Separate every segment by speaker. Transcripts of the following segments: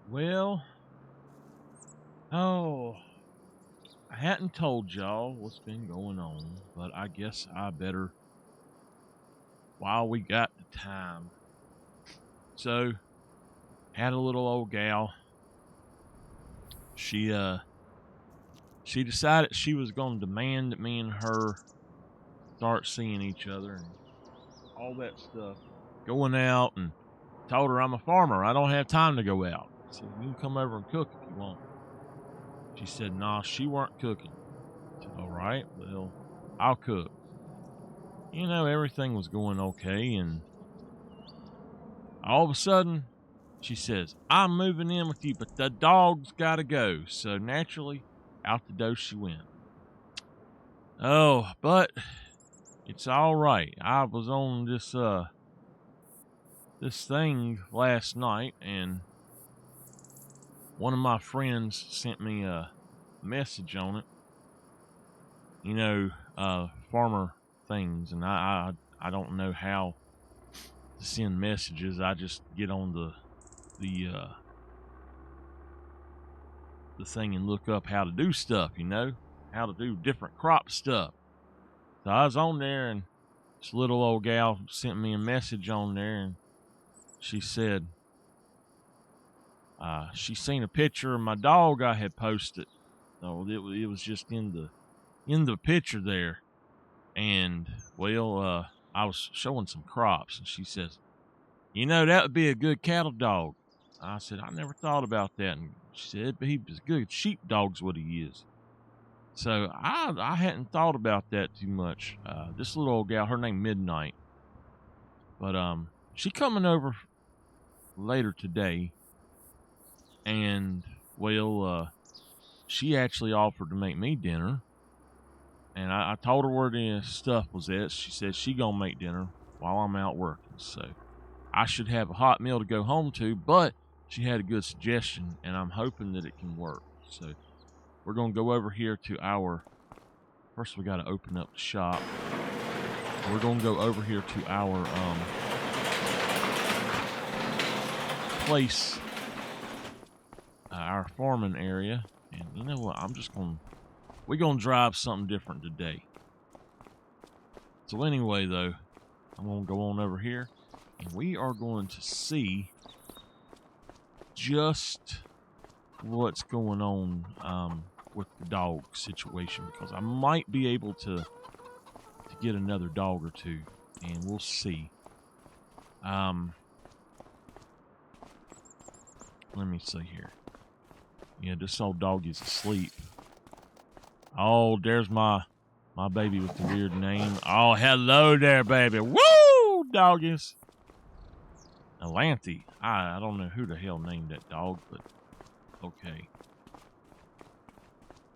Speaker 1: Well, oh, I hadn't told y'all what's been going on, but I guess I better while we got the time. So, had a little old gal. She she decided she was going to demand that me and her start seeing each other and all that stuff. Going out, and told her I'm a farmer. I don't have time to go out. I said, you can come over and cook if you want. She said, nah, she weren't cooking. I said, all right, well, I'll cook. You know, everything was going okay, and all of a sudden, she says, I'm moving in with you, but the dog's got to go. So naturally, out the door she went. Oh, but it's all right. I was on this thing last night, and one of my friends sent me a message on it. You know, farmer things, and I don't know how to send messages. I just get on the thing and look up how to do stuff, you know, how to do different crop stuff. So I was on there, and this little old gal sent me a message on there, and she said she seen a picture of my dog I had posted. So it was just in the picture there, and well, I was showing some crops, and she says, you know, that would be a good cattle dog. I said, I never thought about that. And she said, but he was good sheepdog's what he is. So I hadn't thought about that too much. This little old gal, her name Midnight, but she coming over later today, and well, she actually offered to make me dinner, and I told her where the stuff was at. She said she gonna make dinner while I'm out working, so I should have a hot meal to go home to. But she had a good suggestion, and I'm hoping that it can work. So we're gonna go over here to our. First, we got to open up the shop. We're going to go over here to our place, our farming area. And you know what? We're going to drive something different today. So anyway, though, I'm going to go on over here, and we are going to see just what's going on with the dog situation, because I might be able to get another dog or two, and we'll see. Let me see here. Yeah, this old doggy's asleep. Oh, there's my baby with the weird name. Oh, hello there, baby. Woo, doggies. Alanthe. I don't know who the hell named that dog, but okay.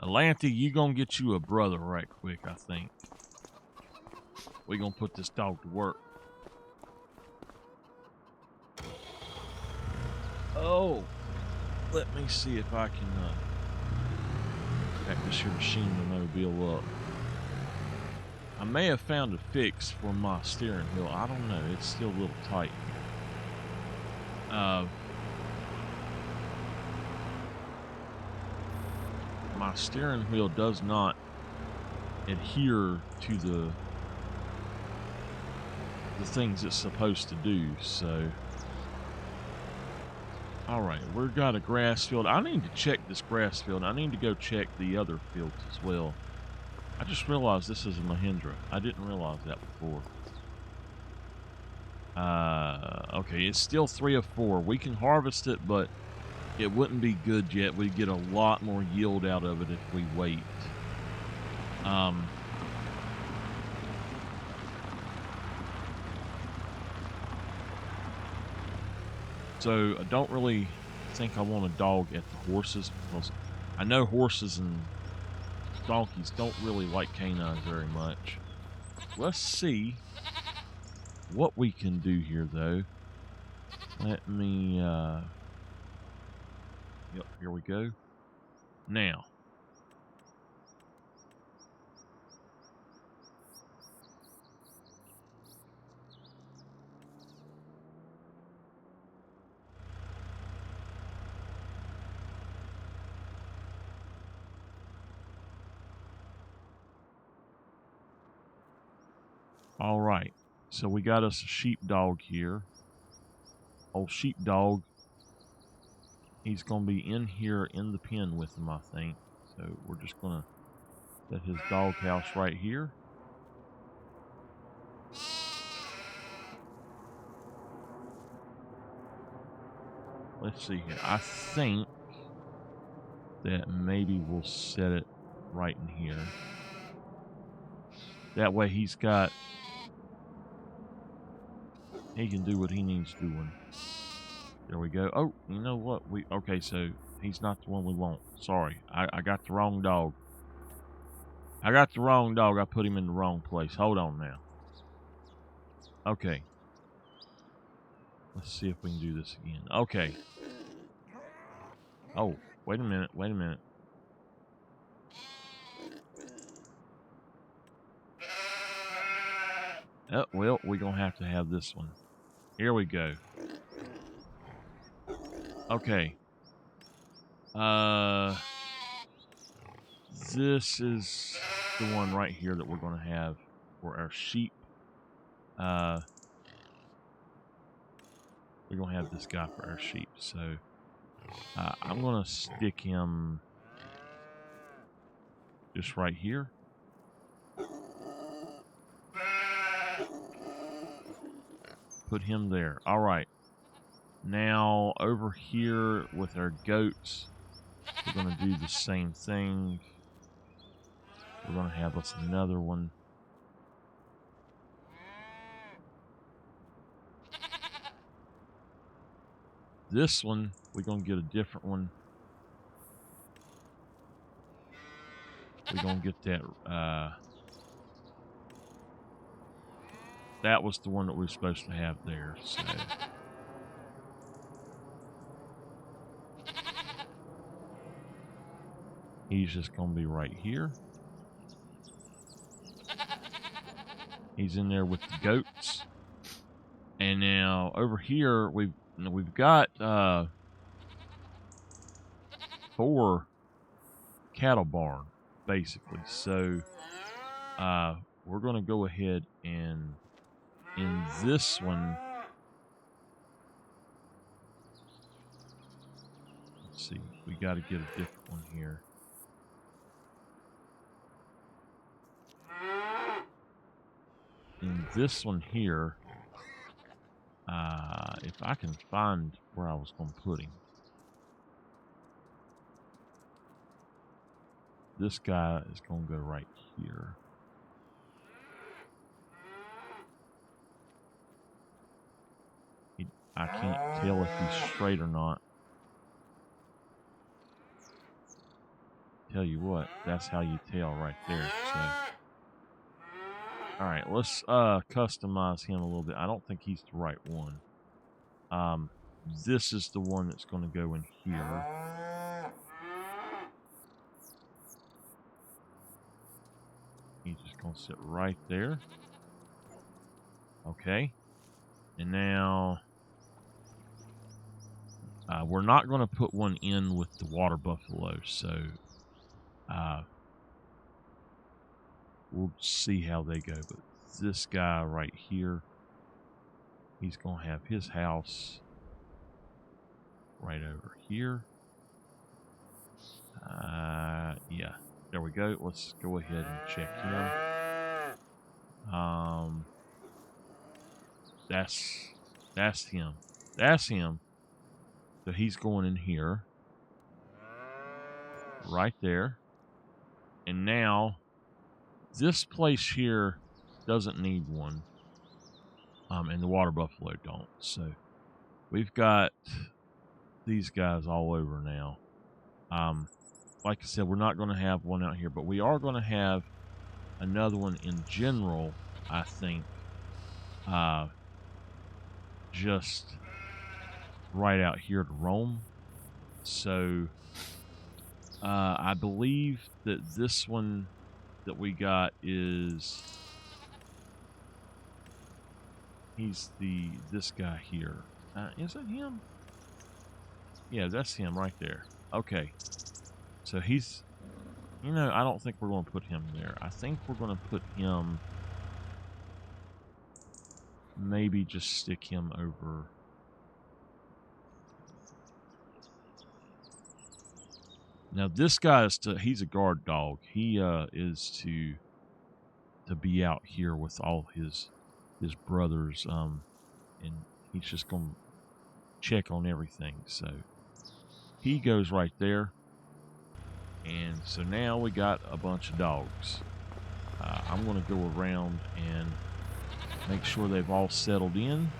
Speaker 1: Alanthe, you gonna get you a brother right quick, I think. We gonna put this dog to work. Oh, let me see if I can back this here machine-mobile up. I may have found a fix for my steering wheel. I don't know. It's still a little tight. My steering wheel does not adhere to the things it's supposed to do, so all right, we've got a grass field. I need to check this grass field. I need to go check the other fields as well. I just realized this is a Mahindra. I didn't realize that before. Okay, it's still 3 of 4. We can harvest it, but it wouldn't be good yet. We'd get a lot more yield out of it if we wait. So I don't really think I want a dog at the horses, because I know horses and donkeys don't really like canines very much. Let's see what we can do here, though. Let me, yep, here we go. Now, All right. So we got us a sheepdog here. Old sheepdog. He's going to be in here in the pen with him, I think. So we're just going to set his doghouse right here. Let's see here. I think that maybe we'll set it right in here. That way he can do what he needs doing. There we go. Oh, you know what? Okay, so he's not the one we want. Sorry. I got the wrong dog. I put him in the wrong place. Hold on now. Okay. Let's see if we can do this again. Okay. Oh, wait a minute. Oh, well, we're going to have this one. Here we go. Okay. This is the one right here that we're going to have for our sheep. We're going to have this guy for our sheep. So I'm going to stick him just right here. Put him there. All right. Now over here with our goats, we're going to do the same thing. We're going to have us another one. This one, we're going to get a different one. We're going to get that. That was the one that we were supposed to have there. So he's just going to be right here. He's in there with the goats. And now over here, we've got 4 cattle barn, basically. So we're going to go ahead and in this one, let's see, we got to get a different one here. In this one here, if I can find where I was going to put him. This guy is going to go right here. I can't tell if he's straight or not. Tell you what, that's how you tell right there. So, all right, let's customize him a little bit. I don't think he's the right one. This is the one that's going to go in here. He's just going to sit right there. Okay. And now we're not going to put one in with the water buffalo, so we'll see how they go. But this guy right here, he's going to have his house right over here. Yeah, there we go. Let's go ahead and check him. That's him. That's him. So he's going in here. Right there. And now, this place here doesn't need one. And the water buffalo don't. So, we've got these guys all over now. Like I said, we're not going to have one out here, but we are going to have another one in general, I think. Just right out here to roam. So, I believe that this one that we got is... He's this guy here. Is it him? Yeah, that's him right there. Okay. So he's... I don't think we're going to put him there. I think we're going to put him maybe just stick him over. Now this guy is he's a guard dog. He is to be out here with all his brothers, and he's just gonna check on everything. So he goes right there, and so now we got a bunch of dogs. I'm gonna go around and make sure they've all settled in.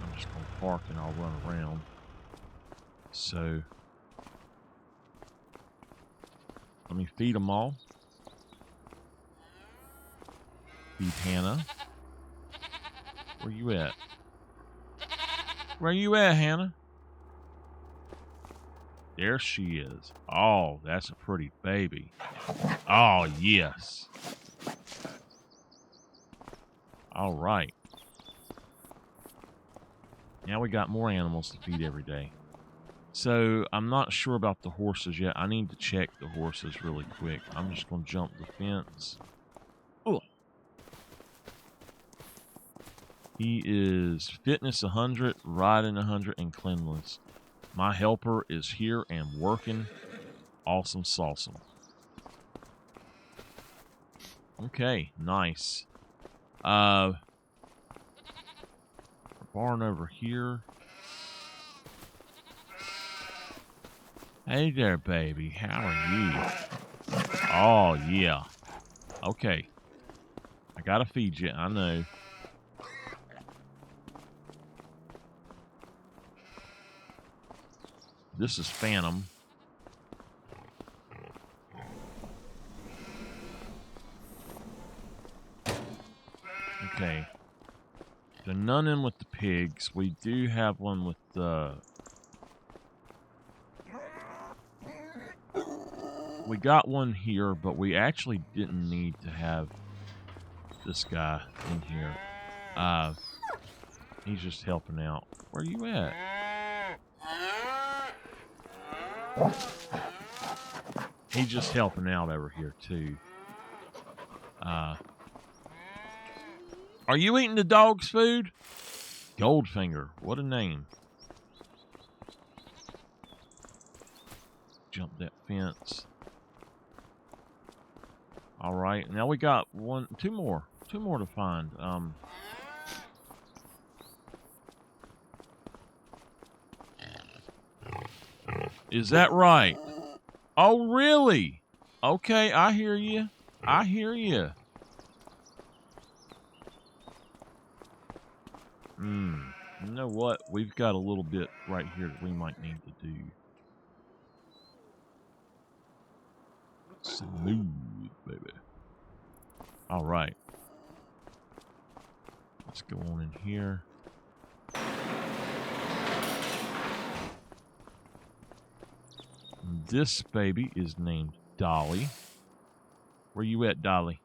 Speaker 1: I'm just gonna park and I'll run around. So let me feed them all. Feed Hannah. Where you at? Where you at, Hannah? There she is. Oh, that's a pretty baby. Oh, yes. All right. Now we got more animals to feed every day. So I'm not sure about the horses yet. I need to check the horses really quick. I'm just going to jump the fence. Oh. He is fitness 100, riding 100, and cleanliness. My helper is here and working. Awesome sauceum. Okay, nice. Barn over here. Hey there, baby. How are you? Oh, yeah. Okay. I gotta feed you. I know. This is Phantom. Okay. So none in with the pigs. We do have one with the... We got one here, but we actually didn't need to have this guy in here. He's just helping out. Where you at? He's just helping out over here, too. Are you eating the dog's food? Goldfinger. What a name. Jump that fence. All right. Now we got two more to find. Is that right? Oh, really? Okay, I hear you. I hear you. You know what? We've got a little bit right here that we might need to do. Smooth, baby. All right. Let's go on in here. This baby is named Dolly. Where you at, Dolly?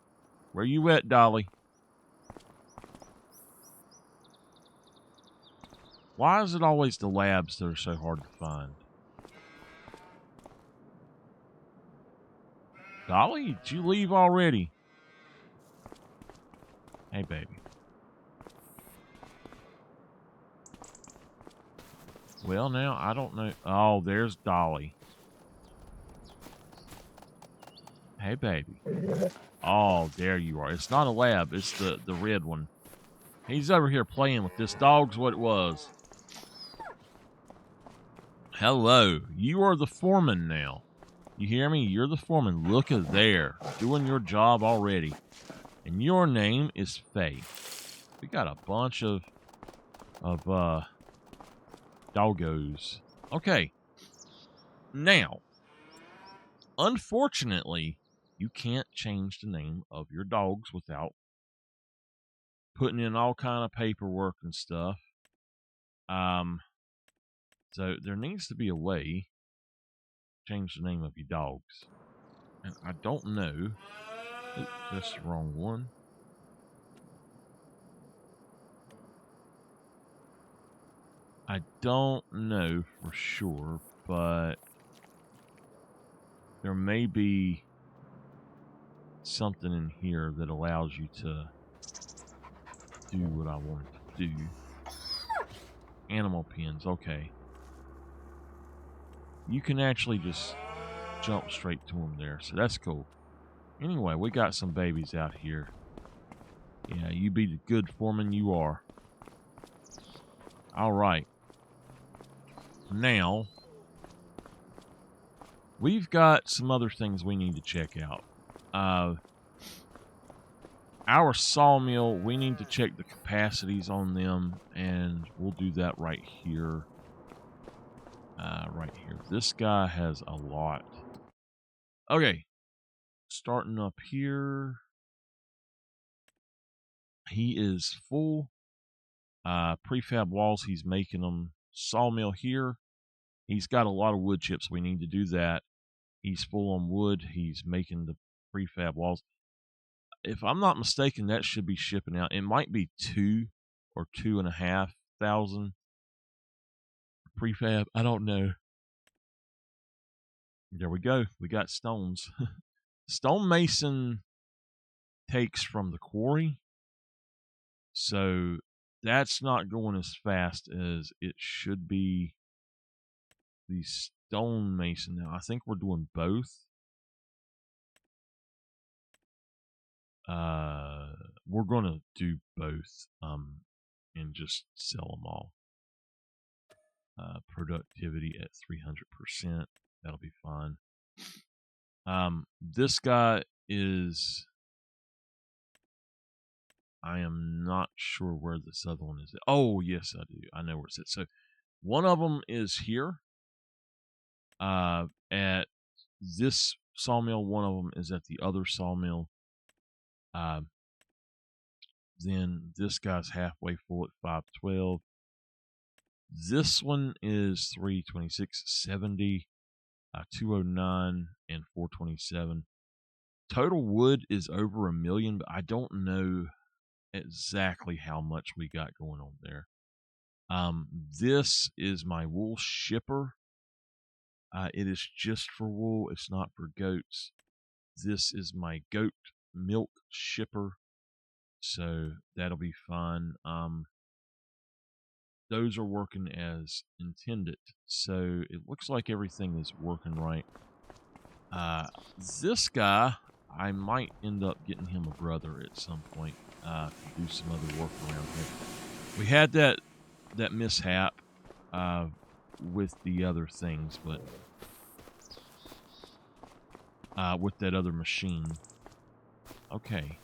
Speaker 1: Where you at, Dolly? Why is it always the labs that are so hard to find? Dolly, did you leave already? Hey, baby. Well, now, I don't know. Oh, there's Dolly. Hey, baby. Oh, there you are. It's not a lab. It's the red one. He's over here playing with this. Dog's what it was. Hello. You are the foreman now. You hear me? You're the foreman. Look at there. Doing your job already. And your name is Faye. We got a bunch of doggos. Okay. Now, unfortunately, you can't change the name of your dogs without putting in all kind of paperwork and stuff. So there needs to be a way to change the name of your dogs. And I don't know. Oops, that's the wrong one. I don't know for sure, but there may be something in here that allows you to do what I wanted to do. Animal pens, okay. You can actually just jump straight to them there, so that's cool. Anyway, we got some babies out here. Yeah, you be the good foreman you are. All right. Now, we've got some other things we need to check out. Our sawmill, we need to check the capacities on them, and we'll do that right here. Right here. This guy has a lot. Okay. Starting up here. He is full. Prefab walls, he's making them. Sawmill here. He's got a lot of wood chips. We need to do that. He's full on wood. He's making the prefab walls. If I'm not mistaken, that should be shipping out. It might be 2 or 2,500 prefab. I don't know. There we go. We got stones. Stonemason takes from the quarry. So that's not going as fast as it should be. The stonemason now. I think we're doing both. We're gonna do both. And just sell them all. Productivity at 300%. That'll be fine. This guy is. I am not sure where this other one is. Oh, yes, I do. I know where it's at. So, one of them is here. At this sawmill. One of them is at the other sawmill. Then this guy's halfway full at 512. This one is 326, 70, 209, and 427. Total wood is over 1 million, but I don't know exactly how much we got going on there. This is my wool shipper. It is just for wool. It's not for goats. This is my goat milk shipper. So that'll be fun. Those are working as intended. So it looks like everything is working right. This guy, I might end up getting him a brother at some point to do some other work around here. We had that mishap with the other things, but with that other machine. Okay.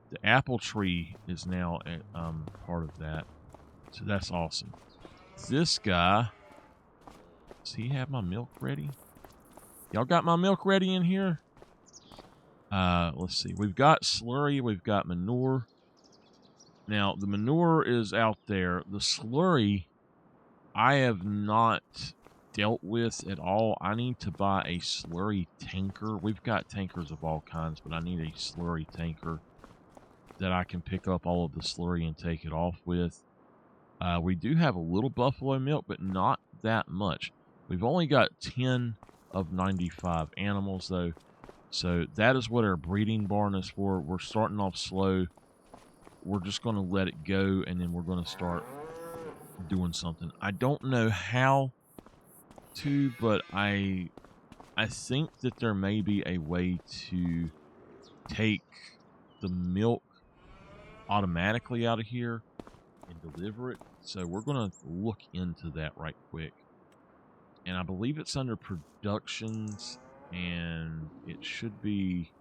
Speaker 1: The apple tree is now part of that. So that's awesome. This guy, does he have my milk ready? Y'all got my milk ready in here? Let's see. We've got slurry. We've got manure. Now, the manure is out there. The slurry, I have not dealt with at all. I need to buy a slurry tanker. We've got tankers of all kinds, but I need a slurry tanker that I can pick up all of the slurry and take it off with. We do have a little buffalo milk, but not that much. We've only got 10 of 95 animals, though. So that is what our breeding barn is for. We're starting off slow. We're just going to let it go, and then we're going to start doing something. I don't know how to, but I think that there may be a way to take the milk automatically out of here and deliver it. So we're going to look into that right quick. And I believe it's under productions, and it should be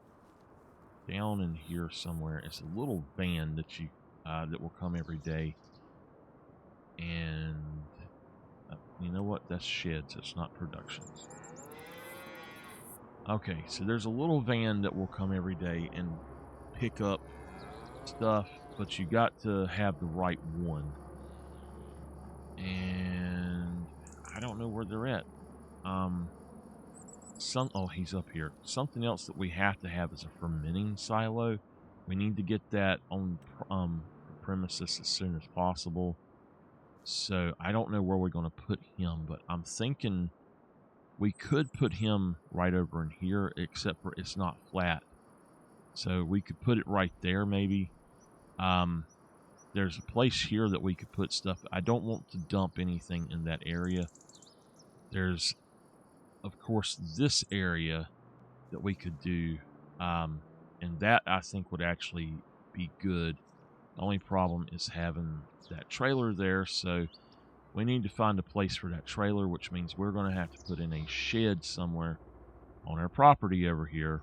Speaker 1: down in here somewhere. It's a little van that you that will come every day. And you know what? That's sheds. It's not productions. Okay, so there's a little van that will come every day and pick up stuff, but you got to have the right one. And I don't know where they're at. Oh, he's up here. Something else that we have to have is a fermenting silo. We need to get that on premises as soon as possible. So I don't know where we're going to put him, but I'm thinking we could put him right over in here, except for it's not flat. So we could put it right there maybe. there's a place here that we could put stuff. I don't want to dump anything in that area. There's, of course, this area that we could do, and that I think would actually be good. The only problem is having that trailer there, so we need to find a place for that trailer, which means we're going to have to put in a shed somewhere on our property over here.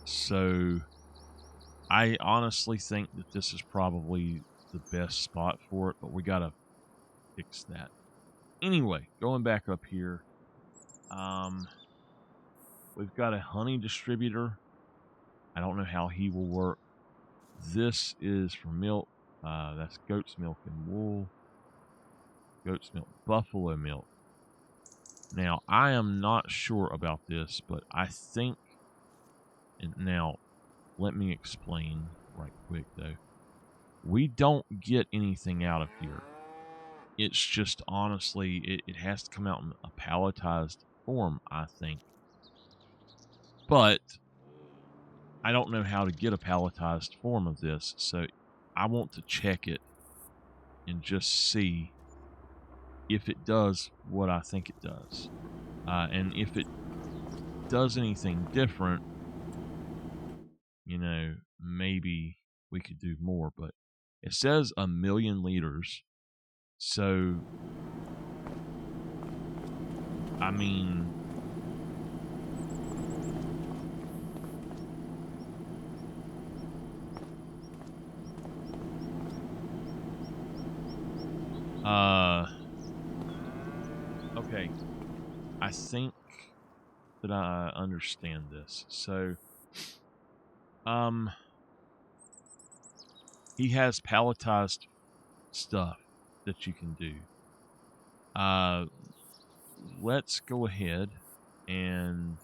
Speaker 1: So I honestly think that this is probably the best spot for it, but we got to fix that. Anyway, going back up here, we've got a honey distributor. I don't know how he will work. This is for milk. That's goat's milk and wool. Goat's milk, buffalo milk. Now, I am not sure about this, but I think, and now, let me explain right quick, though. We don't get anything out of here. It's just, honestly, it has to come out in a palletized form, I think. But I don't know how to get a palletized form of this, so I want to check it and just see if it does what I think it does. And if it does anything different, you know, maybe we could do more. But it says 1 million liters. So, I mean, okay. I think that I understand this. So, he has palletized stuff that you can do. Let's go ahead and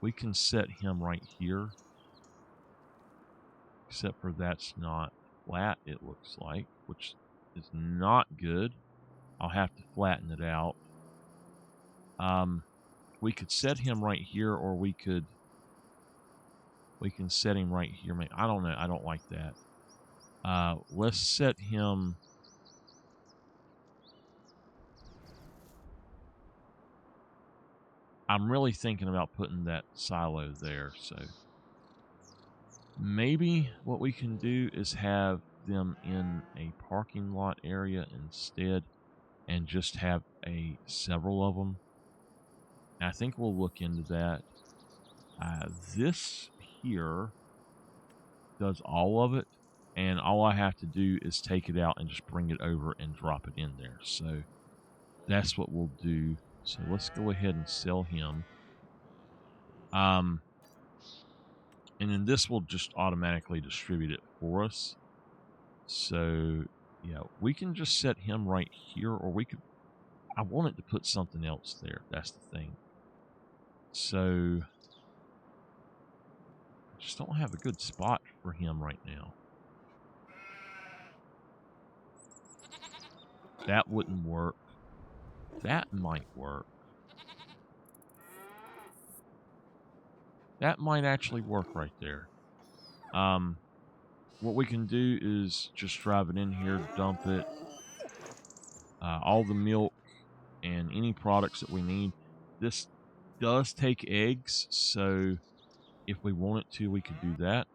Speaker 1: we can set him right here. Except for that's not flat, it looks like, which is not good. I'll have to flatten it out. We could set him right here, or we can set him right here. I don't know. I don't like that. Let's set him. I'm really thinking about putting that silo there, so maybe what we can do is have them in a parking lot area instead, and just have several of them. And I think we'll look into that. This here does all of it, and all I have to do is take it out and just bring it over and drop it in there. So that's what we'll do. So let's go ahead and sell him. And then this will just automatically distribute it for us. So yeah, we can just set him right here, or we could, I wanted to put something else there. That's the thing. So I just don't have a good spot for him right now. That wouldn't work. That might work. That might actually work right there. What we can do is just drive it in here, dump it. All the milk and any products that we need. This does take eggs, so if we wanted to, we could do that.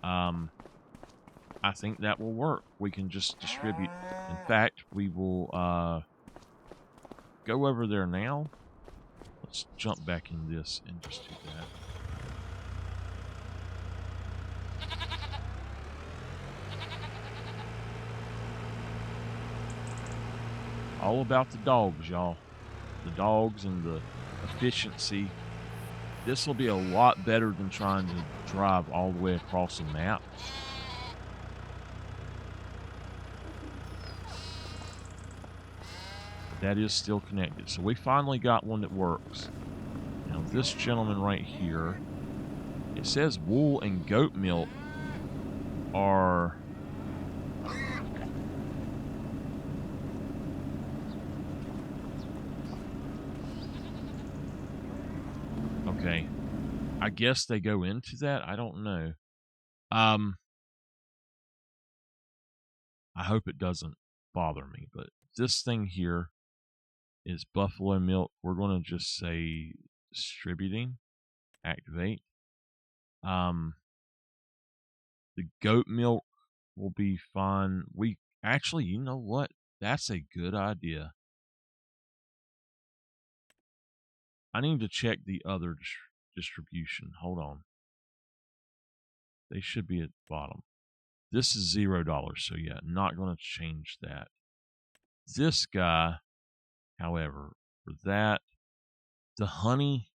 Speaker 1: I think that will work. We can just distribute. In fact, we will go over there now. Let's jump back in this and just do that. All about the dogs, y'all. The dogs and the efficiency. This will be a lot better than trying to drive all the way across the map. That is still connected. So we finally got one that works. Now this gentleman right here, it says wool and goat milk are I guess they go into that. I don't know. I hope it doesn't bother me, but this thing here is buffalo milk. We're going to just say distributing, activate. The goat milk will be fine. We actually, you know what? That's a good idea. I need to check the other distribution. Hold on. They should be at the bottom. This is $0, so yeah, not going to change that. This guy, however, for that, the honey,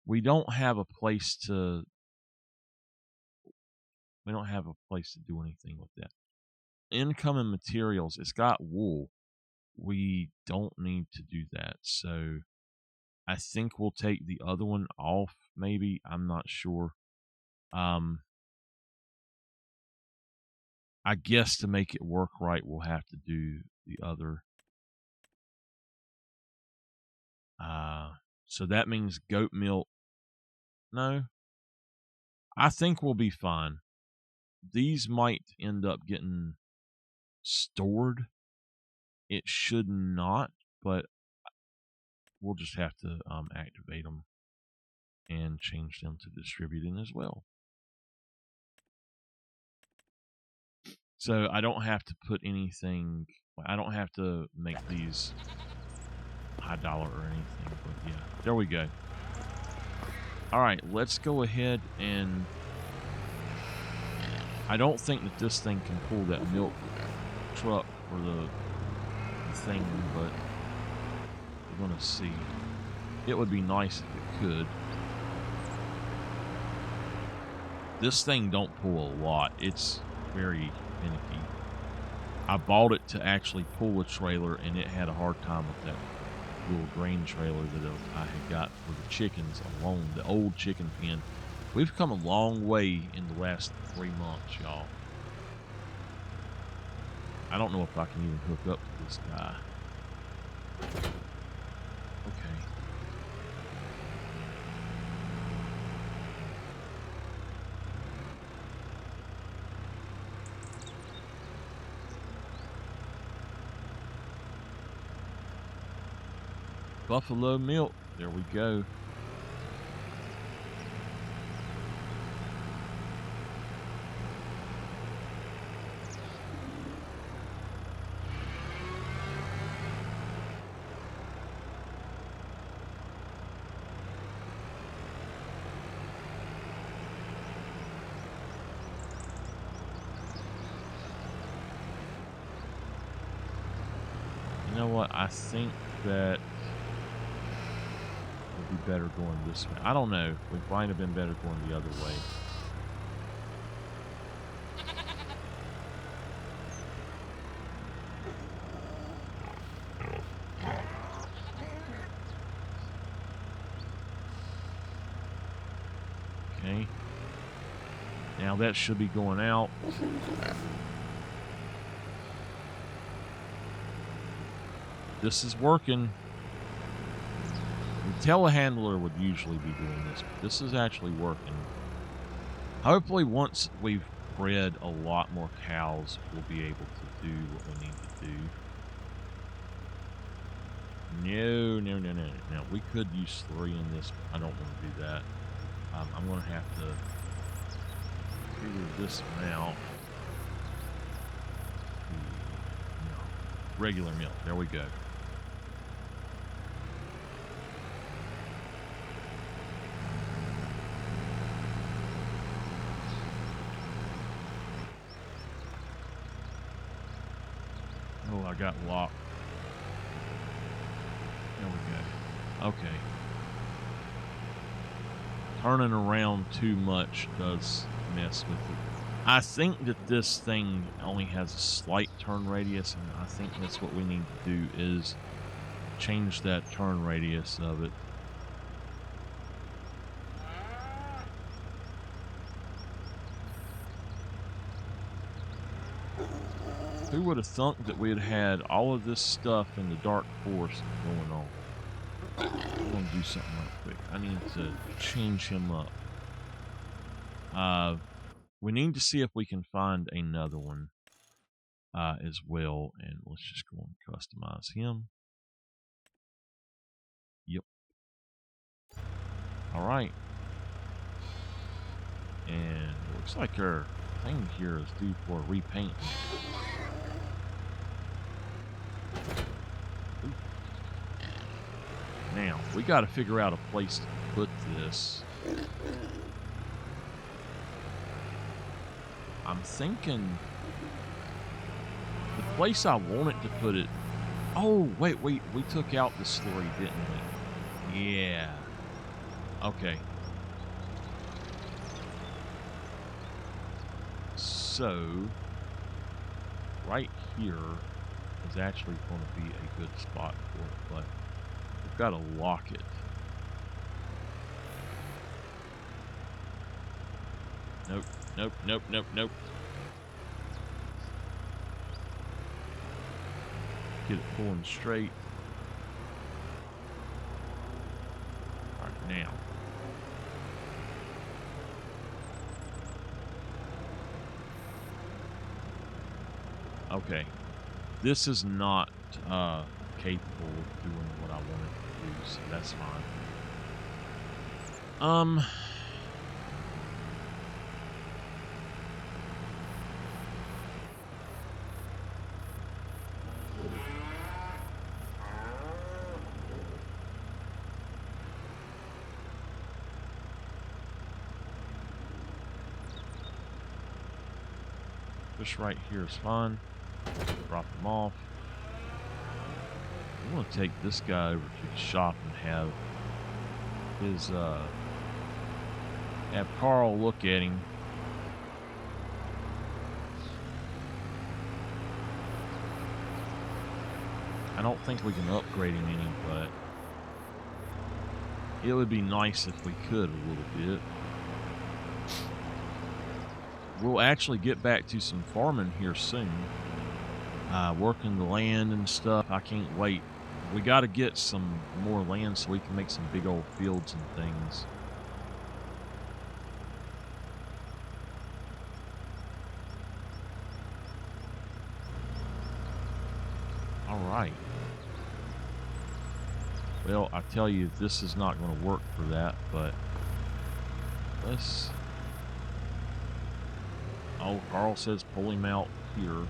Speaker 1: we don't have a place to do anything with that. Incoming materials, it's got wool. We don't need to do that. So I think we'll take the other one off, maybe. I'm not sure. I guess to make it work right, we'll have to do the other. So that means goat milk. No, I think we'll be fine. These might end up getting stored. It should not, but we'll just have to activate them and change them to distributing as well. So I don't have to put anything, I don't have to make these high dollar or anything, but yeah, there we go. All right, let's go ahead and I don't think that this thing can pull that milk truck or the thing, but we're gonna see. It would be nice if it could. This thing don't pull a lot. It's very finicky. I bought it to actually pull a trailer, and it had a hard time with that little grain trailer that I had got for the chickens alone, the old chicken pen. We've come a long way in the last 3 months, y'all. I don't know if I can even hook up to this guy. Okay. Buffalo milk. There we go. You know what? I think that would be better going this way. I don't know. We might have been better going the other way. Okay. Now that should be going out. This is working. The telehandler would usually be doing this, but this is actually working. Hopefully once we've bred a lot more cows, we'll be able to do what we need to do. No. We could use 3 in this, but I don't want to do that. I'm going to have to figure this one out. No. Regular milk. There we go. Oh, I got locked. There we go. Okay. Turning around too much does mess with it. I think that this thing only has a slight turn radius, and I think that's what we need to do is change that turn radius of it. Who would have thunk that we had had all of this stuff in the dark forest going on? I'm going to do something real quick. I need to change him up. We need to see if we can find another one as well. And let's just go and customize him. Yep. All right. And it looks like our thing here is due for repaint. Now, we got to figure out a place to put this. I'm thinking the place I wanted to put it. Oh, wait, we took out the slurry, didn't we? Yeah. Okay. So, right here is actually going to be a good spot for it, but we've got to lock it. Nope, nope, nope, nope, nope. Get it pulling straight. All right, now. Okay. This is not capable of doing what I wanted to do, so that's fine. This right here is fine. Drop him off. I'm going to take this guy over to the shop and have his, have Carl look at him. I don't think we can upgrade him any, but it would be nice if we could a little bit. We'll actually get back to some farming here soon. Working the land and stuff. I can't wait. We got to get some more land so we can make some big old fields and things. All right. Well, I tell you, this is not going to work for that, but let's... Oh, Carl says pull him out here.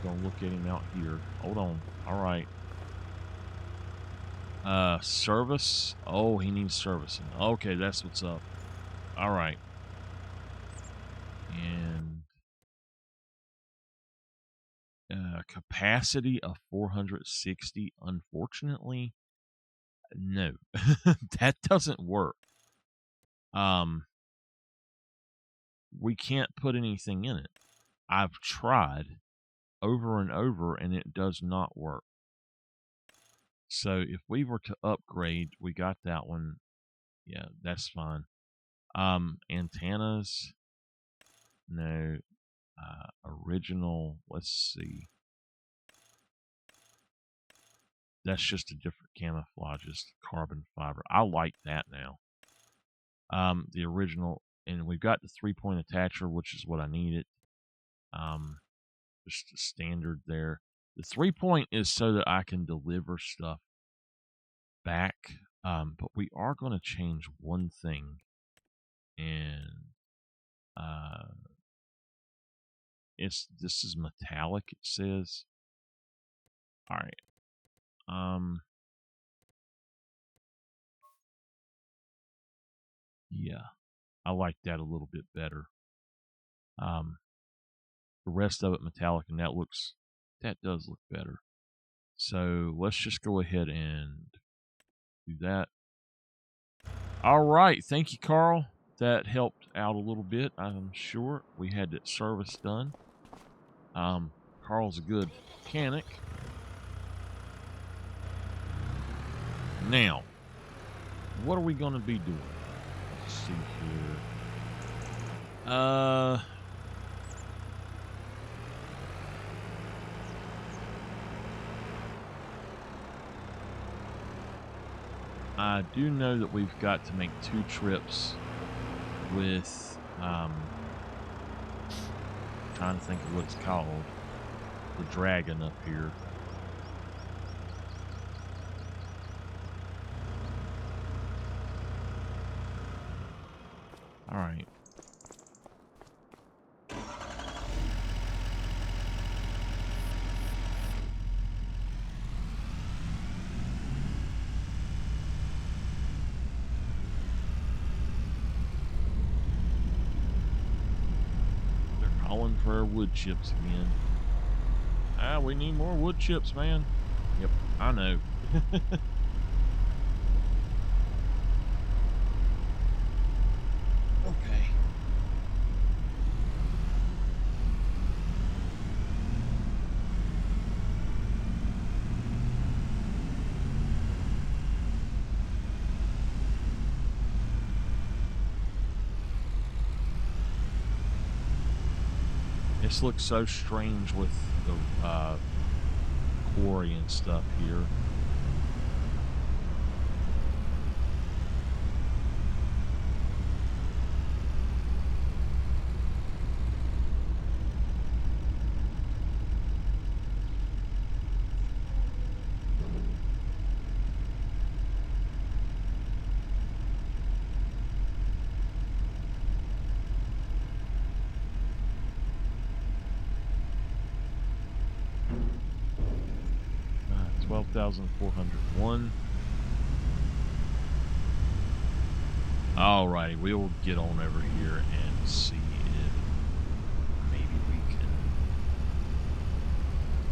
Speaker 1: We're going to look at him out here. Hold on. All right. Service. Oh, he needs servicing. Okay, that's what's up. All right. And capacity of 460. Unfortunately, no. That doesn't work. We can't put anything in it. I've tried over and over, and it does not work. So if we were to upgrade, we got that one. Yeah, that's fine. Antennas. No. Original. Let's see. That's just a different camouflage. It's carbon fiber. I like that now. The original, and we've got the 3-point attacher, which is what I needed. Just a standard there. The 3-point is so that I can deliver stuff back. But we are going to change one thing, and this is metallic. It says. All right. Yeah, I like that a little bit better. The rest of it metallic, and that does look better. So let's just go ahead and do that. All right, thank you, Carl. That helped out a little bit. I'm sure we had that service done. Carl's a good mechanic. Now, what are we going to be doing? Let's see here. I do know that we've got to make 2 trips with Trying to think of what it's called. The dragon up here. All right. Calling for our wood chips again. We need more wood chips, man. Yep, I know. Okay. This looks so strange with the quarry and stuff here. $12,401. Alrighty, we'll get on over here and see if maybe we can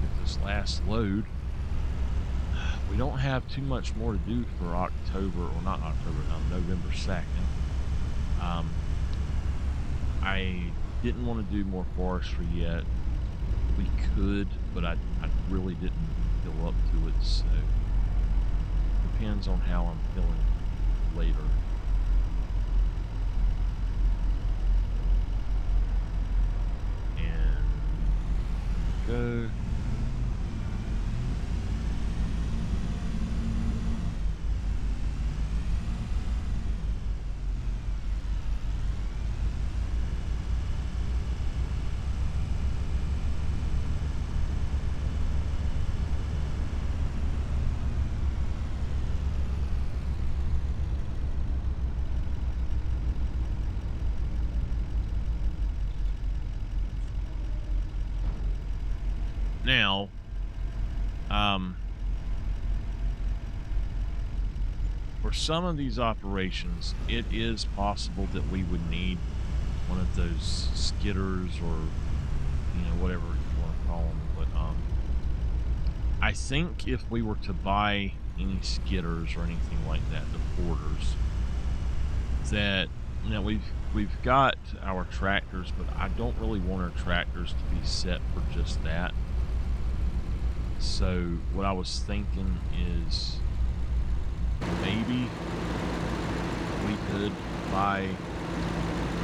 Speaker 1: get this last load. We don't have too much more to do for October, or not October, no, November 2nd. I didn't want to do more forestry yet. We could, but I really didn't feel up to it, so depends on how I'm feeling later. And go. Now, for some of these operations, it is possible that we would need one of those skidders, or, you know, whatever you want to call them. But I think if we were to buy any skidders or anything like that, the porters, that, you know, we've got our tractors, but I don't really want our tractors to be set for just that. So what I was thinking is maybe we could buy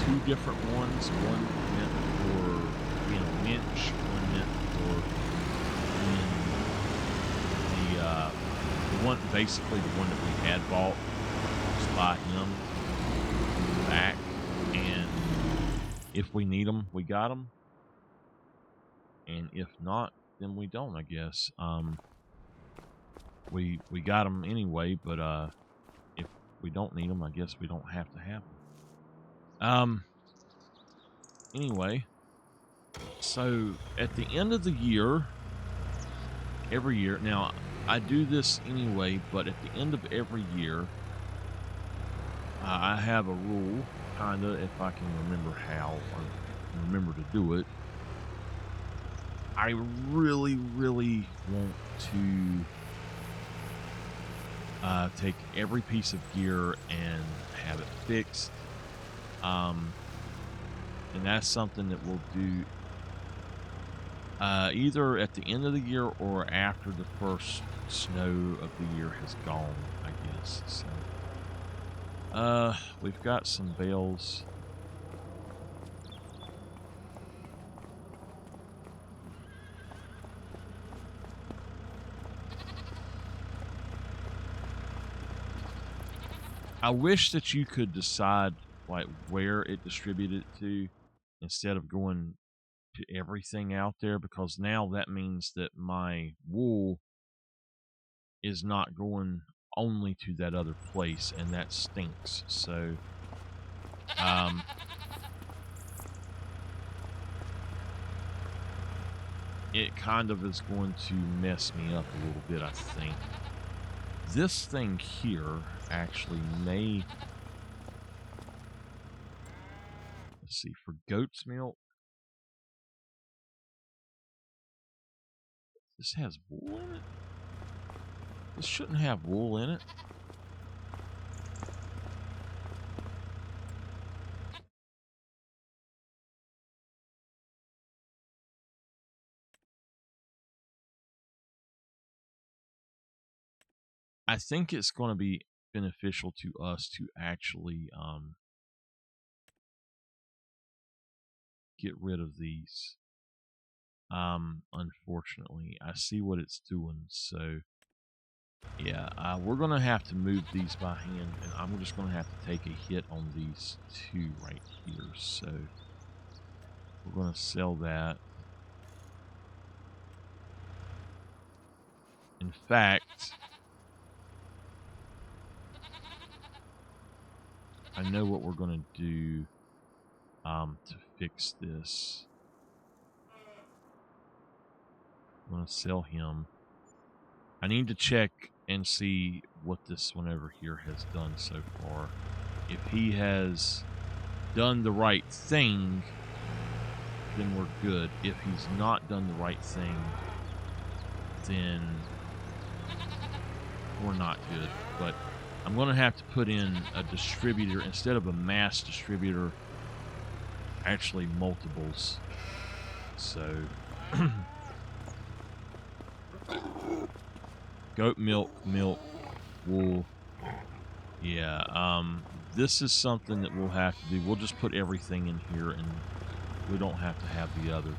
Speaker 1: two different ones. One meant for, you know, winch, one meant for the one, basically the one that we had bought, just buy him back, and if we need them, we got them, and if not, then we don't, I guess. We got them anyway, but if we don't need them, I guess we don't have to have them. Anyway, so at the end of the year, every year, now I do this anyway, but at the end of every year, I have a rule, kinda, if I can remember how, or remember to do it. I really, really want to take every piece of gear and have it fixed. And that's something that we'll do either at the end of the year or after the first snow of the year has gone, I guess. So, we've got some bales. I wish that you could decide like where it distributed it to, instead of going to everything out there, because now that means that my wool is not going only to that other place, and that stinks. So it kind of is going to mess me up a little bit, I think. This thing here actually may, let's see, for goat's milk, this has wool in it? This shouldn't have wool in it. I think it's going to be beneficial to us to actually get rid of these. Unfortunately, I see what it's doing, so yeah, we're going to have to move these by hand, and I'm just going to have to take a hit on these two right here, so we're going to sell that. In fact, I know what we're going to do to fix this. I'm going to sell him. I need to check and see what this one over here has done so far. If he has done the right thing, then we're good. If he's not done the right thing, then we're not good. But I'm going to have to put in a distributor instead of a mass distributor, actually multiples. So goat milk, wool. Yeah, this is something that we'll have to do. We'll just put everything in here, and we don't have to have the other.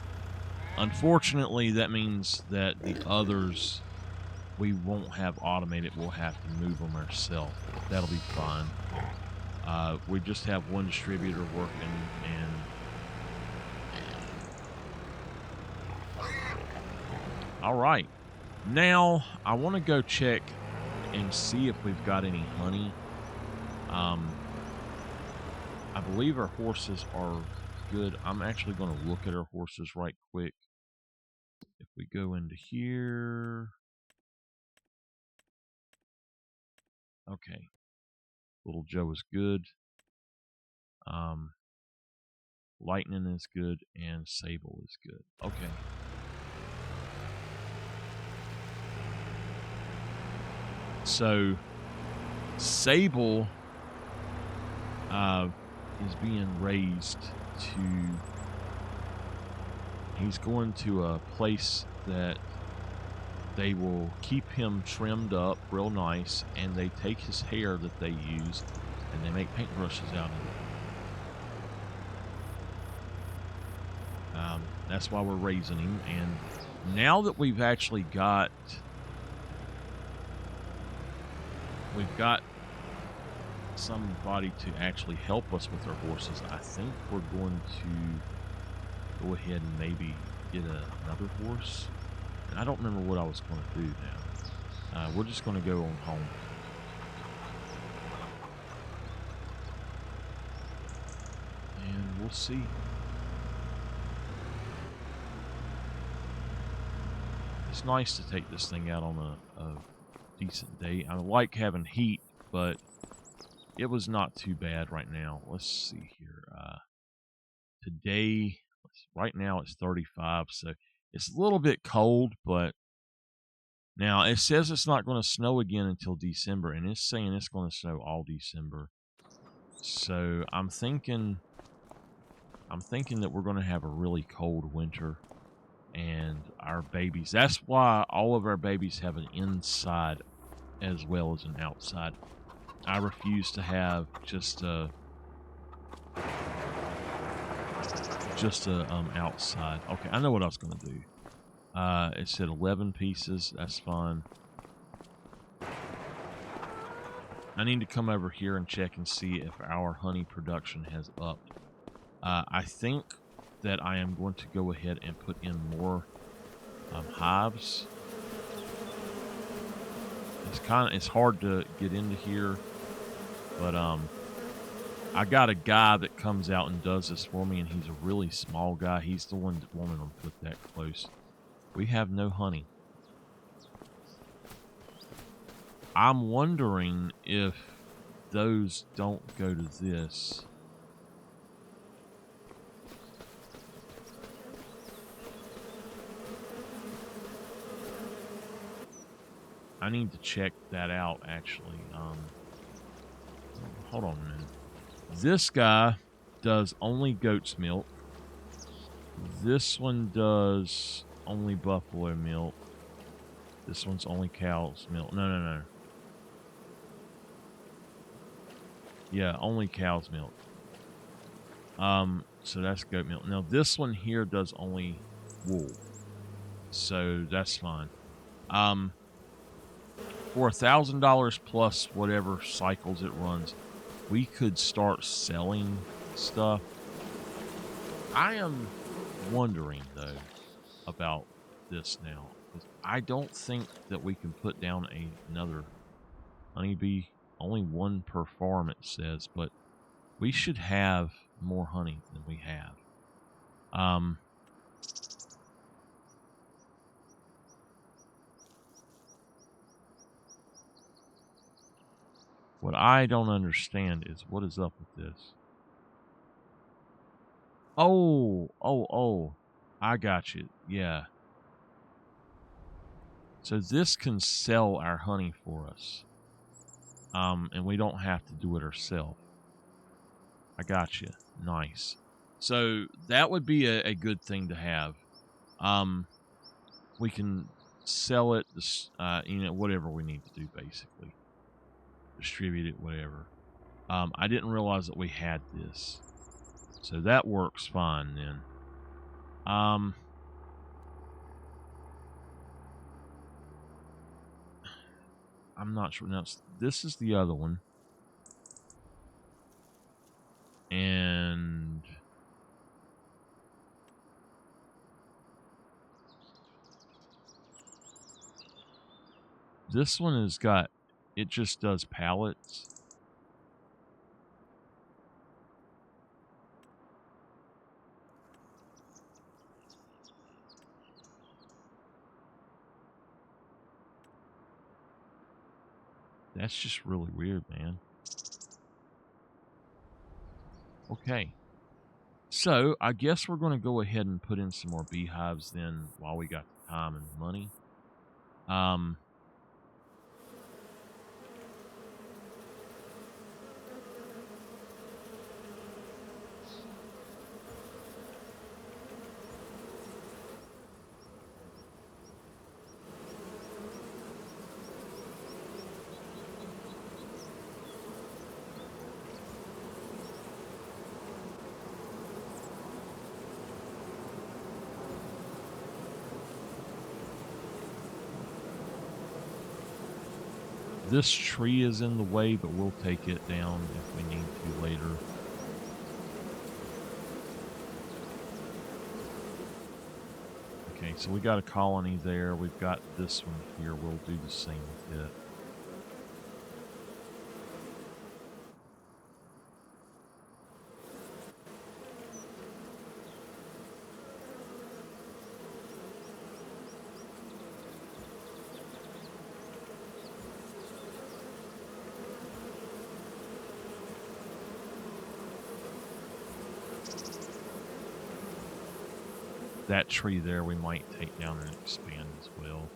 Speaker 1: Unfortunately, that means that the others we won't have automated. We'll have to move them ourselves. That'll be fine. We just have one distributor working, and all right. Now I want to go check and see if we've got any honey. I believe our horses are good. I'm actually going to look at our horses right quick. If we go into here, okay, Little Joe is good. Lightning is good, and Sable is good. Okay. So Sable is being raised to, he's going to a place that they will keep him trimmed up real nice, and they take his hair that they use and they make paintbrushes out of it. That's why we're raising him. And now that we've actually got somebody to actually help us with our horses, I think we're going to go ahead and maybe get another horse. And I don't remember what I was going to do now. We're just going to go on home. And we'll see. It's nice to take this thing out on a decent day. I like having heat, but it was not too bad right now. Let's see here. Today, right now it's 35, so it's a little bit cold, but now it says it's not going to snow again until December, and it's saying it's going to snow all December. So I'm thinking that we're going to have a really cold winter, and our babies, that's why all of our babies have an inside as well as an outside. I refuse to have just a outside. Okay, I know what I was going to do. It said 11 pieces. That's fine. I need to come over here and check and see if our honey production has upped. I think that I am going to go ahead and put in more hives. It's hard to get into here, but I got a guy that comes out and does this for me, and he's a really small guy. He's the one that wanted them put that close. We have no honey. I'm wondering if those don't go to this. I need to check that out, actually. Hold on a minute. This guy does only goat's milk. This one does only buffalo milk. This one's only cow's milk. No. Yeah, only cow's milk. So that's goat milk. Now this one here does only wool. So that's fine. For $1,000 plus whatever cycles it runs, we could start selling stuff. I am wondering though about this now. I don't think that we can put down another honeybee. Only one per farm, it says, but we should have more honey than we have. What I don't understand is what is up with this. Oh, I got you. Yeah. So this can sell our honey for us. And we don't have to do it ourselves. I got you. Nice. So that would be a good thing to have. We can sell it, whatever we need to do, basically. Distribute it, whatever. I didn't realize that we had this. So that works fine then. I'm not sure. Now, this is the other one. And this one has got, it just does pallets. That's just really weird, man. Okay. So, I guess we're going to go ahead and put in some more beehives then while we got the time and money. This tree is in the way, but we'll take it down if we need to later. Okay, so we got a colony there. We've got this one here. We'll do the same with it. That tree there we might take down and expand as well.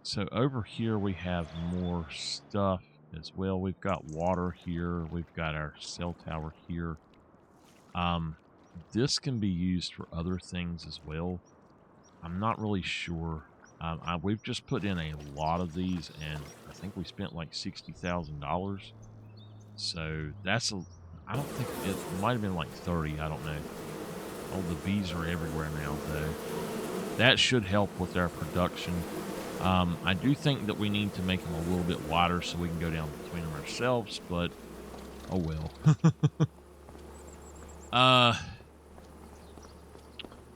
Speaker 1: So over here we have more stuff as well. We've got water here. We've got our cell tower here. This can be used for other things as well. I'm not really sure. We've just put in a lot of these, and I think we spent like $60,000. So that's I don't think it might have been like 30. I don't know. Oh, the bees are everywhere now, though. That should help with our production. I do think that we need to make them a little bit wider so we can go down between them ourselves, but oh well.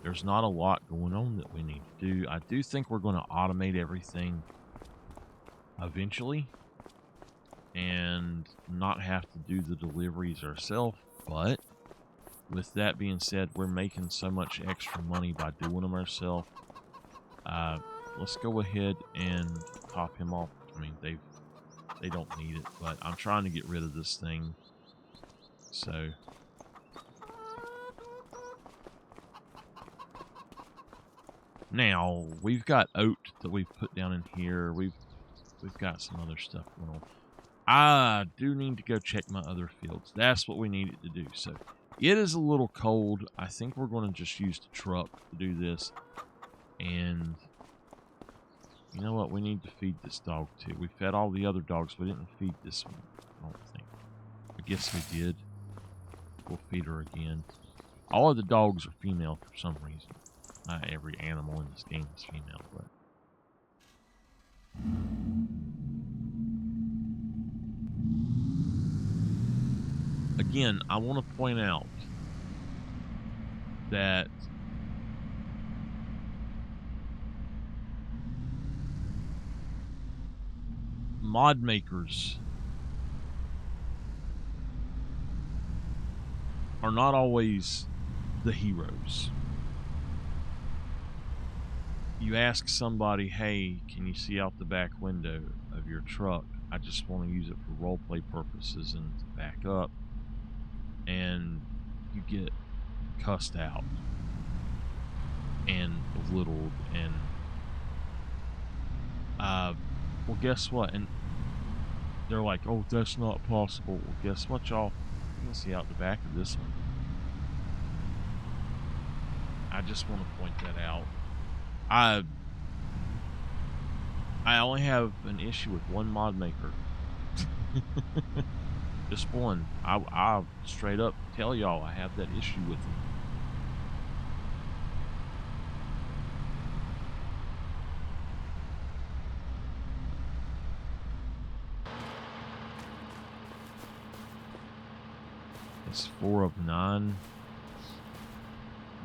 Speaker 1: There's not a lot going on that we need to do. I do think we're going to automate everything eventually and not have to do the deliveries ourselves, but with that being said, we're making so much extra money by doing them ourselves. Let's go ahead and top him off. I mean, they don't need it, but I'm trying to get rid of this thing. So now we've got oat that we've put down in here. We've got some other stuff going on. I do need to go check my other fields. That's what we needed to do. So it is a little cold. I think we're going to just use the truck to do this. And you know what? We need to feed this dog too. We fed all the other dogs. We didn't feed this one, I don't think. I guess we did. We'll feed her again. All of the dogs are female for some reason. Not every animal in this game is female, but again, I want to point out that mod makers are not always the heroes. You ask somebody, hey, can you see out the back window of your truck? I just want to use it for roleplay purposes and to back up. And you get cussed out and belittled and well, guess what? And they're like, oh, that's not possible. Well, guess what, y'all? You can see out the back of this one. I just want to point that out. I only have an issue with one mod maker. Just one. I'll straight up tell y'all I have that issue with him. It's 4 of 9.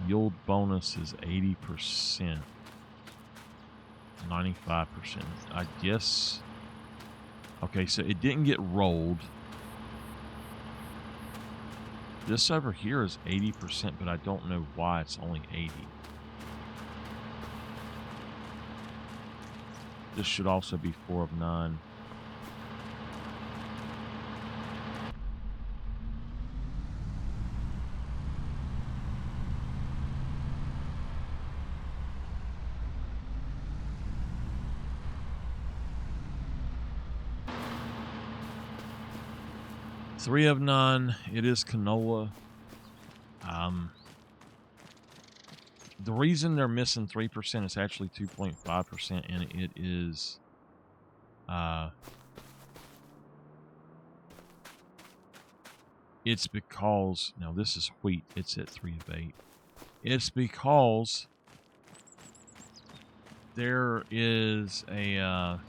Speaker 1: Yield bonus is 80%. 95%. I guess. Okay, so it didn't get rolled. This over here is 80%, but I don't know why it's only 80. This should also be 4 of 9. Three of 9. It is canola. The reason they're missing 3% is actually 2.5%, and it is it's because now this is wheat. It's at 3 of 8. It's because there is a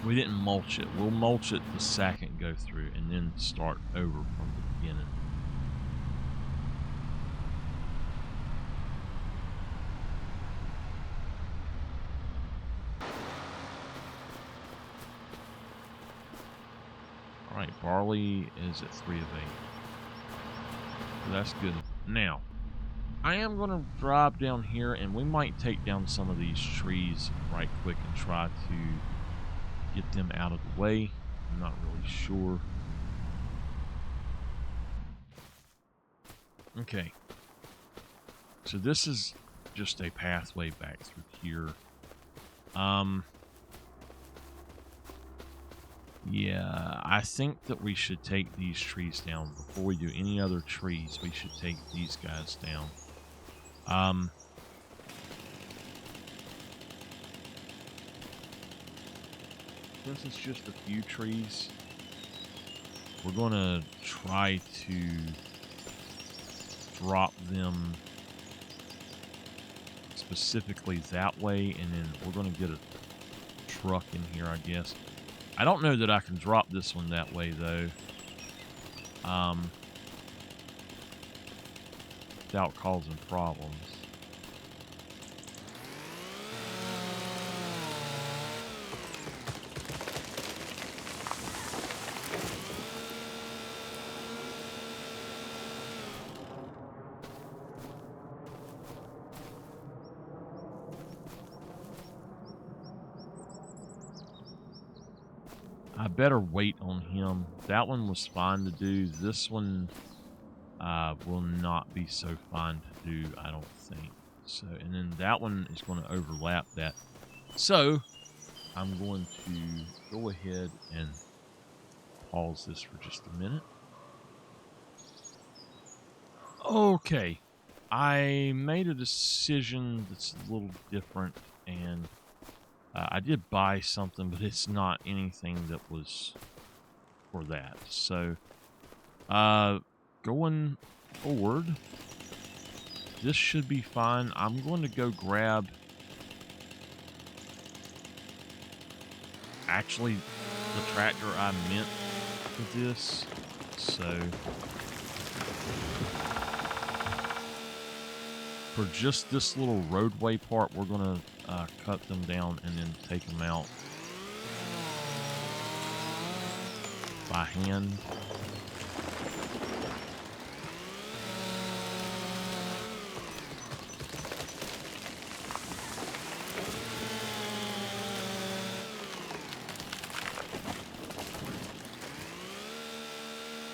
Speaker 1: we didn't mulch it. We'll mulch it the second go through and then start over from the beginning. Alright, barley is at 3 of 8. So that's good. Now, I am going to drive down here and we might take down some of these trees right quick and try to get them out of the way. I'm not really sure. Okay. So this is just a pathway back through here. Yeah, I think that we should take these trees down. Before we do any other trees, we should take these guys down. Since it's just a few trees, we're going to try to drop them specifically that way, and then we're going to get a truck in here, I guess. I don't know that I can drop this one that way, though. Without causing problems. I better wait on him. That one was fine to do. This one will not be so fine to do, I don't think. So, and then that one is going to overlap that. So, I'm going to go ahead and pause this for just a minute. Okay. I made a decision that's a little different, and I did buy something, but it's not anything that was for that. So, going forward, this should be fine. I'm going to go grab, actually, the tractor I meant for this. So, for just this little roadway part, we're going to cut them down and then take them out by hand.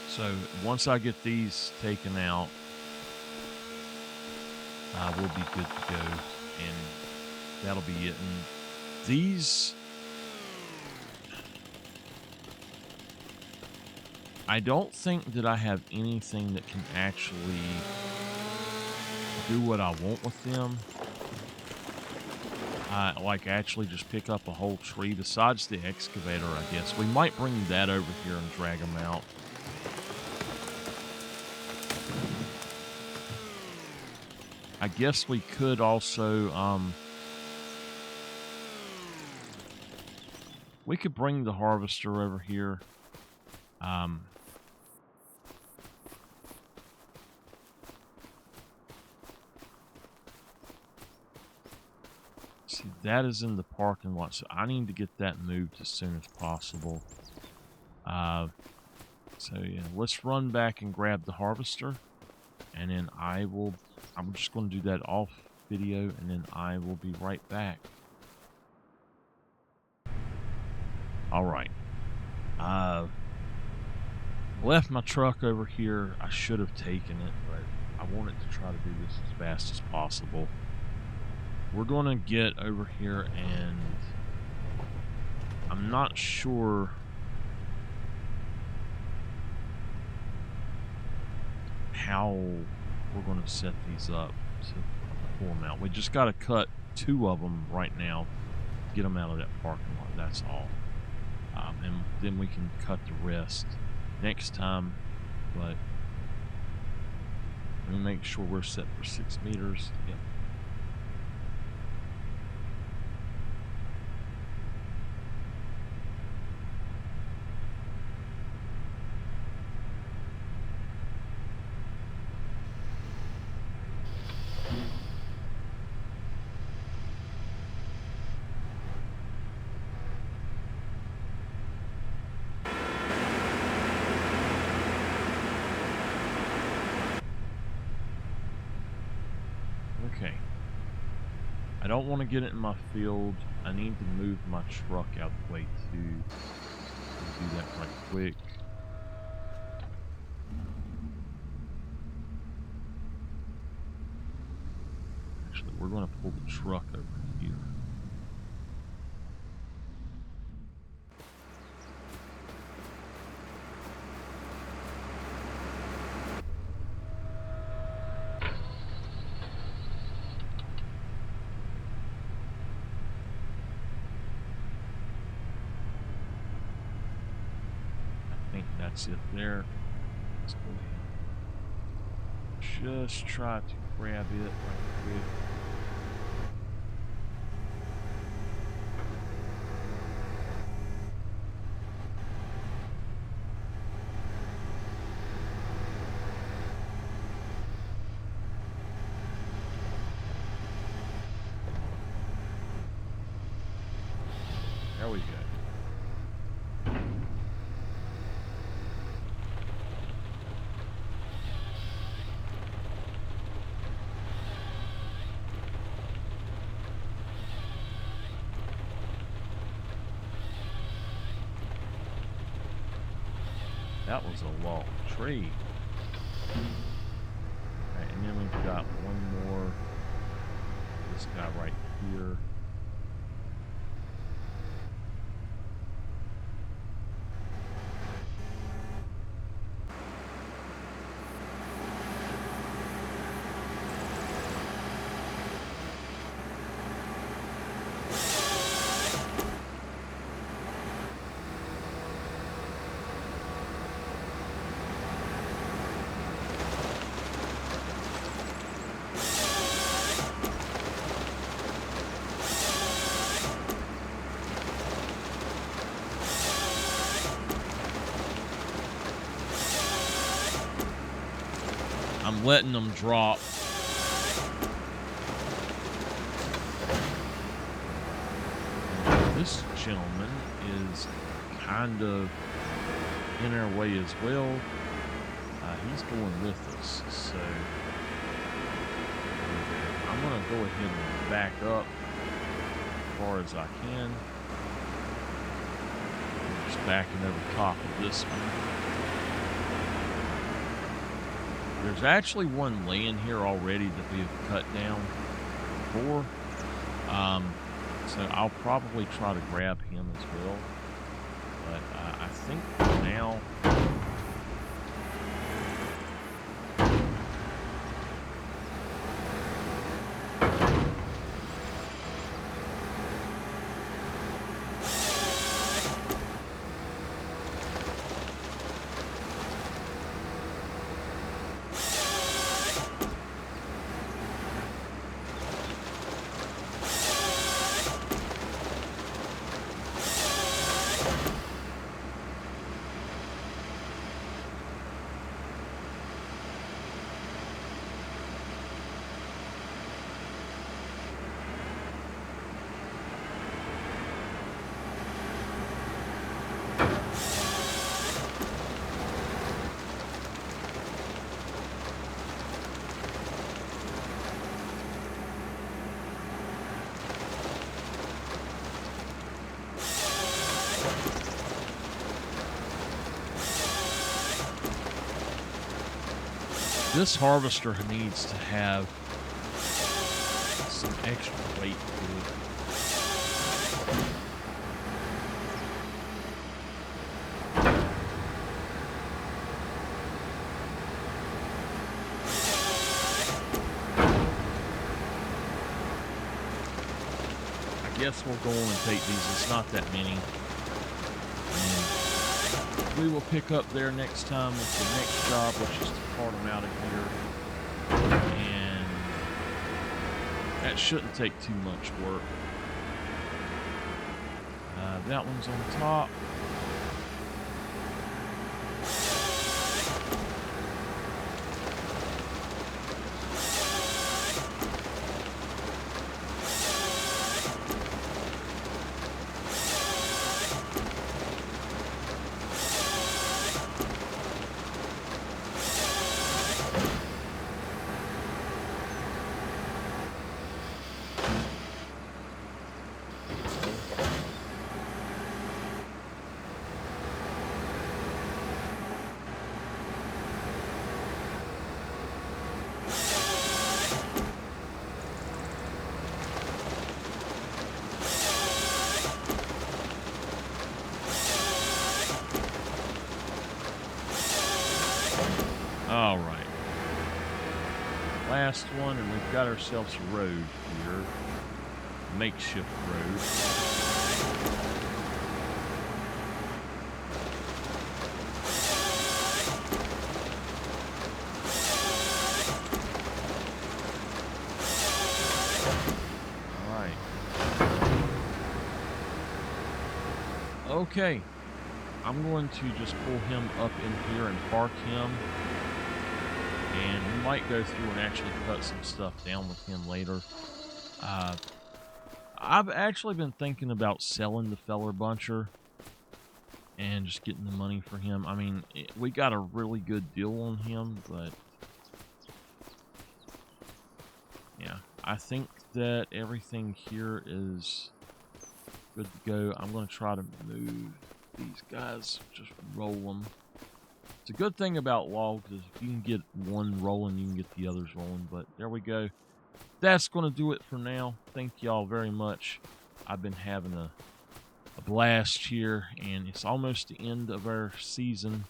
Speaker 1: So once I get these taken out, we'll be good to go, and that'll be it. And these, I don't think that I have anything that can actually do what I want with them. Like actually just pick up a whole tree besides the excavator, I guess. We might bring that over here and drag them out. I guess we could also, we could bring the harvester over here. See, that is in the parking lot, so I need to get that moved as soon as possible. So yeah, let's run back and grab the harvester, and then I'm just going to do that off video, and then I will be right back. All right. Left my truck over here. I should have taken it, but I wanted to try to do this as fast as possible. We're going to get over here, and I'm not sure how we're going to set these up to pull them out. We just got to cut 2 of them right now, get them out of that parking lot. That's all. And then we can cut the rest next time. But let me make sure we're set for 6 meters. Yep. Okay. I don't want to get it in my field. I need to move my truck out of the way too. Do that right quick. Actually, we're going to pull the truck over here. That's it there. Let's go ahead. Just try to grab it right quick. There we go. That was a long tree. Right, and then we've got one more. This guy right here. I'm letting them drop. This gentleman is kind of in our way as well. He's going with us, so I'm going to go ahead and back up as far as I can. I'm just backing over top of this one. There's actually one laying here already that we have cut down before. So I'll probably try to grab him as well. But I think for now, this harvester needs to have some extra weight to it. I guess we'll go on and take these. It's not that many. We will pick up there next time with the next job, which is to part them out of here. And that shouldn't take too much work. That one's on top. All right. Last one, and we've got ourselves a road here. Makeshift road. Okay, I'm going to just pull him up in here and park him. And we might go through and actually cut some stuff down with him later. I've actually been thinking about selling the feller buncher and just getting the money for him. I mean, we got a really good deal on him, but yeah, I think that everything here is good to go. I'm going to try to move these guys, just roll them. It's a good thing about logs is if you can get one rolling, you can get the others rolling. But there we go. That's going to do it for now. Thank y'all very much. I've been having a blast here, and it's almost the end of our season.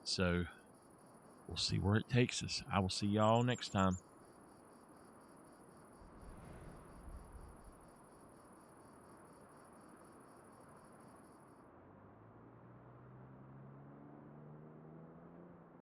Speaker 1: So we'll see where it takes us. I will see y'all next time.